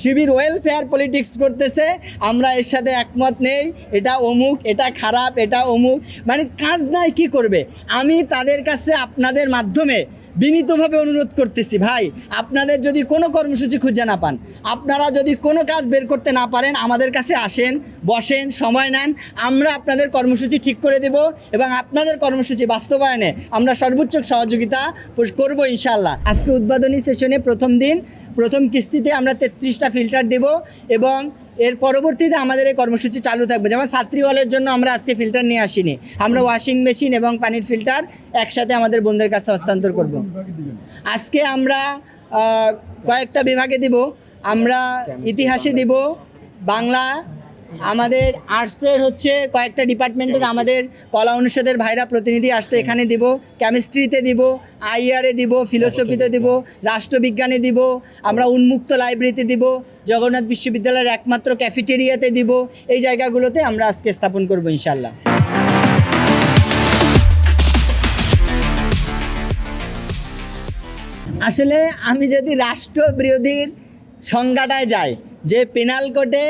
শিবির welfare politics করতেছে, আমরা এর সাথে একমত নেই, এটা অমুক, এটা খারাপ, এটা অমুক, মানে কাজ নাই কি করবে। আমি তাদের কাছে আপনাদের মাধ্যমে বিনীতভাবে অনুরোধ করতেছি, ভাই আপনাদের যদি কোনো কর্মসূচি খুঁজে না পান, আপনারা যদি কোনো কাজ বের করতে না পারেন, আমাদের কাছে আসেন, বসেন, সময় নেন, আমরা আপনাদের কর্মসূচি ঠিক করে দেব এবং আপনাদের কর্মসূচি বাস্তবায়নে আমরা সর্বোচ্চ সহযোগিতা করব ইনশাআল্লাহ। আজকে উদ্বোধনী সেশনে প্রথম দিন, প্রথম কিস্তিতে আমরা 33টা ফিল্টার দেব এবং এর পরবর্তীতে আমাদের এই কর্মসূচি চালু থাকবে। যেমন ছাত্রী হলের জন্য আমরা আজকে ফিল্টার নিয়ে আসিনি, আমরা ওয়াশিং মেশিন এবং পানির ফিল্টার একসাথে আমাদের বোনদের কাছে হস্তান্তর করব। আজকে আমরা কয়েকটা বিভাগে দিব, আমরা ইতিহাসে দিব, বাংলা, আমাদের আর্টসের হচ্ছে কয়েকটা ডিপার্টমেন্টের আমাদের কলা অনুষদের ভাইরা প্রতিনিধি আসছে, এখানে দিব, কেমিস্ট্রিতে দিব, আইআরে দিব, ফিলোসফিতে দিব, রাষ্ট্রবিজ্ঞানে দিব, আমরা উন্মুক্ত লাইব্রেরিতে দিব, জগন্নাথ বিশ্ববিদ্যালয়ের একমাত্র ক্যাফেটেরিয়াতে দিব। এই জায়গাগুলোতে আমরা আজকে স্থাপন করব ইনশাল্লাহ। আসলে আমি যদি রাষ্ট্রবিরোধীর সংজ্ঞাটায় যাই, যে পেনাল কোডে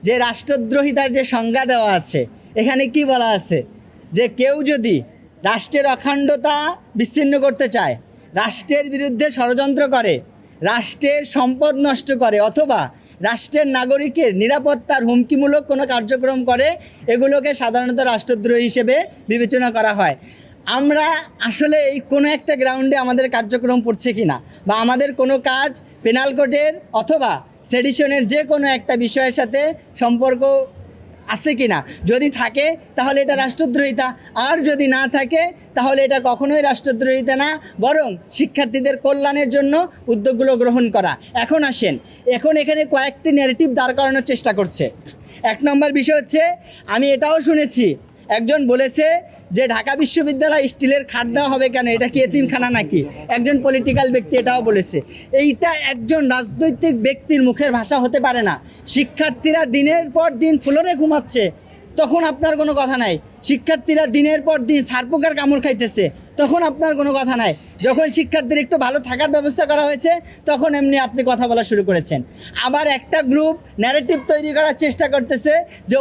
যে রাষ্ট্রদ্রোহিতার যে সংজ্ঞা দেওয়া আছে, এখানে কি বলা আছে যে কেউ যদি রাষ্ট্রের অখণ্ডতা বিচ্ছিন্ন করতে চায়, রাষ্ট্রের বিরুদ্ধে ষড়যন্ত্র করে, রাষ্ট্রের সম্পদ নষ্ট করে, অথবা রাষ্ট্রের নাগরিকের নিরাপত্তার হুমকিমূলক কোনো কার্যক্রম করে, এগুলোকে সাধারণত রাষ্ট্রদ্রোহী হিসেবে বিবেচনা করা হয়। আমরা আসলে এই কোনো একটা গ্রাউন্ডে আমাদের কার্যক্রম পড়ছে কি না, বা আমাদের কোনো কাজ পেনাল কোডের অথবা সেডিশনের যে কোনো একটা বিষয়ের সাথে সম্পর্ক আছে কি না, যদি থাকে তাহলে এটা রাষ্ট্রদ্রোহিতা, আর যদি না থাকে তাহলে এটা কখনোই রাষ্ট্রদ্রোহিতা না, বরং শিক্ষার্থীদের কল্যাণের জন্য উদ্যোগগুলো গ্রহণ করা। এখন আসেন, এখন এখানে কয়েকটি ন্যারেটিভ দাঁড় করানোর চেষ্টা করছে। এক নম্বর বিষয় হচ্ছে, আমি এটাও শুনেছি একজন বলেছে যে ঢাকা বিশ্ববিদ্যালয় স্টিলের খাট দেওয়া হবে কেন, এটা কি এতিমখানা নাকি? একজন পলিটিক্যাল ব্যক্তি এটাও বলেছে। এইটা একজন রাজনৈতিক ব্যক্তির মুখের ভাষা হতে পারে না। শিক্ষার্থীরা দিনের পর দিন ফ্লোরে ঘুমাচ্ছে, তখন আপনার কোনো কথা নাই। শিক্ষার্থীরা দিনের পর দিন সারপোকার কামড় খাইতেছে, তখন আপনার কোনো কথা নাই। যখন শিক্ষার্থীর একটু ভালো থাকার ব্যবস্থা করা হয়েছে, তখন এমনি আপনি কথা বলা শুরু করেছেন। আবার একটা গ্রুপ ন্যারেটিভ তৈরি করার চেষ্টা করতেছে যে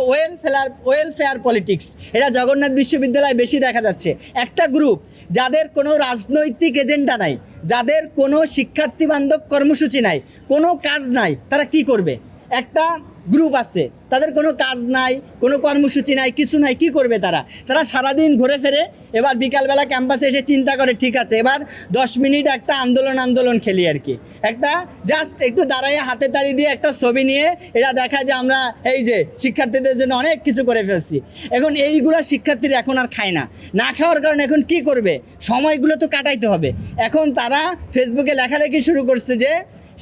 ওয়েলফেয়ার পলিটিক্স, এটা জগন্নাথ বিশ্ববিদ্যালয়ে বেশি দেখা যাচ্ছে। একটা গ্রুপ যাদের কোনো রাজনৈতিক এজেন্ডা নাই, যাদের কোনো শিক্ষার্থী বান্ধব কর্মসূচি নাই, কোনো কাজ নাই, তারা কি করবে? একটা গ্রুপ আছে, তাদের কোনো কাজ নাই, কোনো কর্মসূচি নাই, কিছু নাই, কি করবে তারা সারাদিন ঘুরে ফেরে, এবার বিকালবেলা ক্যাম্পাসে এসে চিন্তা করে ঠিক আছে এবার 10 মিনিট একটা আন্দোলন খেলি আর কি, একটা জাস্ট একটু দাঁড়াইয়ে হাতে তালি দিয়ে একটা ছবি নিয়ে এটা দেখায় যে আমরা এই যে শিক্ষার্থীদের জন্য অনেক কিছু করে ফেলছি। এখন এইগুলো শিক্ষার্থীরা এখন আর খায় না, না খাওয়ার কারণে এখন কি করবে? সময়গুলো তো কাটাইতে হবে। এখন তারা ফেসবুকে লেখালেখি শুরু করছে যে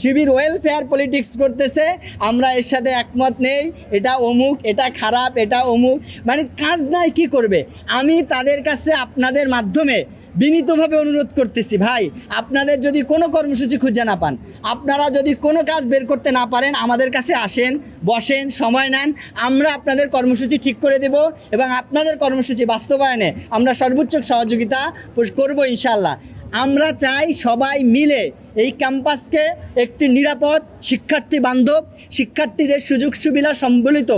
শিবির ওয়েলফেয়ার পলিটিক্স করতেছে, আমরা এর সাথে একমত নেই, এটা অমুক, এটা খারাপ, এটা অমুক, মানে কাজ নাই কি করবে। আমি তাদের কাছে আপনাদের মাধ্যমে বিনীতভাবে অনুরোধ করতেছি, ভাই আপনাদের যদি কোনো কর্মসূচি খুঁজে না পান, আপনারা যদি কোনো কাজ বের করতে না পারেন, আমাদের কাছে আসেন, বসেন, সময় নেন, আমরা আপনাদের কর্মসূচি ঠিক করে দেব এবং আপনাদের কর্মসূচি বাস্তবায়নে আমরা সর্বোচ্চ সহযোগিতা করব ইনশাআল্লাহ। আমরা চাই সবাই মিলে এই ক্যাম্পাসকে একটি নিরাপদ, শিক্ষার্থী বান্ধব, শিক্ষার্থীদের সুযোগ সুবিধা সম্বলিত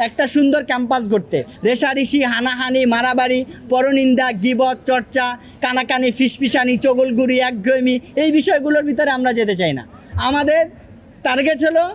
একটা সুন্দর ক্যাম্পাস গড়তে। রেষারেষি, হানাহানি, মারামারি, পরনিন্দা, গীবত, চর্চা, কানাকানি, ফিসফিসানি, চগলগুড়ি, একঘেয়েমি, এই বিষয়গুলোর ভিতরে আমরা যেতে চাই না। আমাদের টার্গেট হলো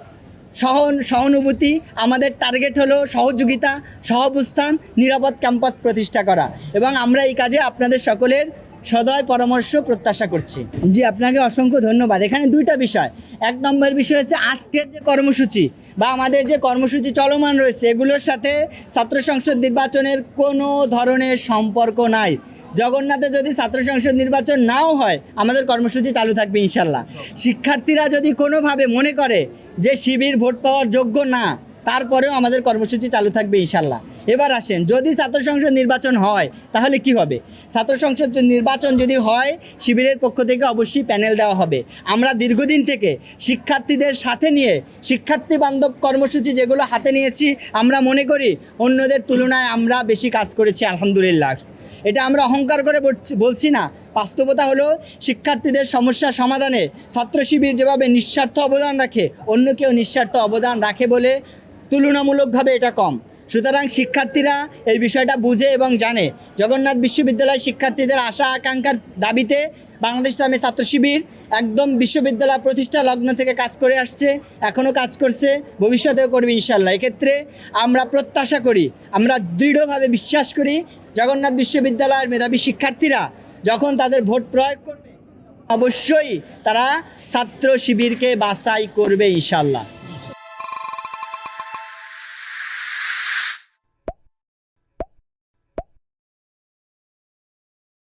সহানুভূতি, আমাদের টার্গেট হলো সহযোগিতা, সহাবস্থান, নিরাপদ ক্যাম্পাস প্রতিষ্ঠা করা, এবং আমরা এই কাজে আপনাদের সকলের সদয় পরামর্শ প্রত্যাশা করছি। জি, আপনাকে অসংখ্য ধন্যবাদ। এখানে দুইটা বিষয়। এক নম্বর বিষয় হচ্ছে আজকের যে কর্মসূচি বা আমাদের যে কর্মসূচি চলমান রয়েছে, এগুলোর সাথে ছাত্র সংসদ নির্বাচনের কোনো ধরনের সম্পর্ক নাই। জগন্নাথে যদি ছাত্র সংসদ নির্বাচন নাও হয়, আমাদের কর্মসূচি চালু থাকবে ইনশাল্লাহ। শিক্ষার্থীরা যদি কোনোভাবে মনে করে যে শিবির ভোট পাওয়ার যোগ্য না, তারপরেও আমাদের কর্মসূচি চালু থাকবে ইনশাল্লাহ। এবার আসেন, যদি ছাত্র সংসদ নির্বাচন হয় তাহলে কি হবে? ছাত্র সংসদ নির্বাচন যদি হয়, শিবিরের পক্ষ থেকে অবশ্যই প্যানেল দেওয়া হবে। আমরা দীর্ঘদিন থেকে শিক্ষার্থীদের সাথে নিয়ে শিক্ষার্থী বান্ধব কর্মসূচি যেগুলো হাতে নিয়েছি, আমরা মনে করি অন্যদের তুলনায় আমরা বেশি কাজ করেছি আলহামদুলিল্লাহ। এটা আমরা অহংকার করে বলছি না। বাস্তবতা হলো শিক্ষার্থীদের সমস্যা সমাধানে ছাত্র শিবির যেভাবে নিঃস্বার্থ অবদান রাখে, অন্য কেউ নিঃস্বার্থ অবদান রাখে বলে তুলনামূলকভাবে এটা কম। সুতরাং শিক্ষার্থীরা এই বিষয়টা বুঝে এবং জানে। জগন্নাথ বিশ্ববিদ্যালয়ের শিক্ষার্থীদের আশা আকাঙ্ক্ষার দাবিতে বাংলাদেশ ইসলামী ছাত্র শিবির একদম বিশ্ববিদ্যালয় প্রতিষ্ঠা লগ্ন থেকে কাজ করে আসছে, এখনও কাজ করছে, ভবিষ্যতেও করবে ইনশাল্লাহ। এক্ষেত্রে আমরা প্রত্যাশা করি, আমরা দৃঢ়ভাবে বিশ্বাস করি জগন্নাথ বিশ্ববিদ্যালয়ের মেধাবী শিক্ষার্থীরা যখন তাদের ভোট প্রয়োগ করবে অবশ্যই তারা ছাত্র শিবিরকে বাছাই করবে ইনশাল্লাহ।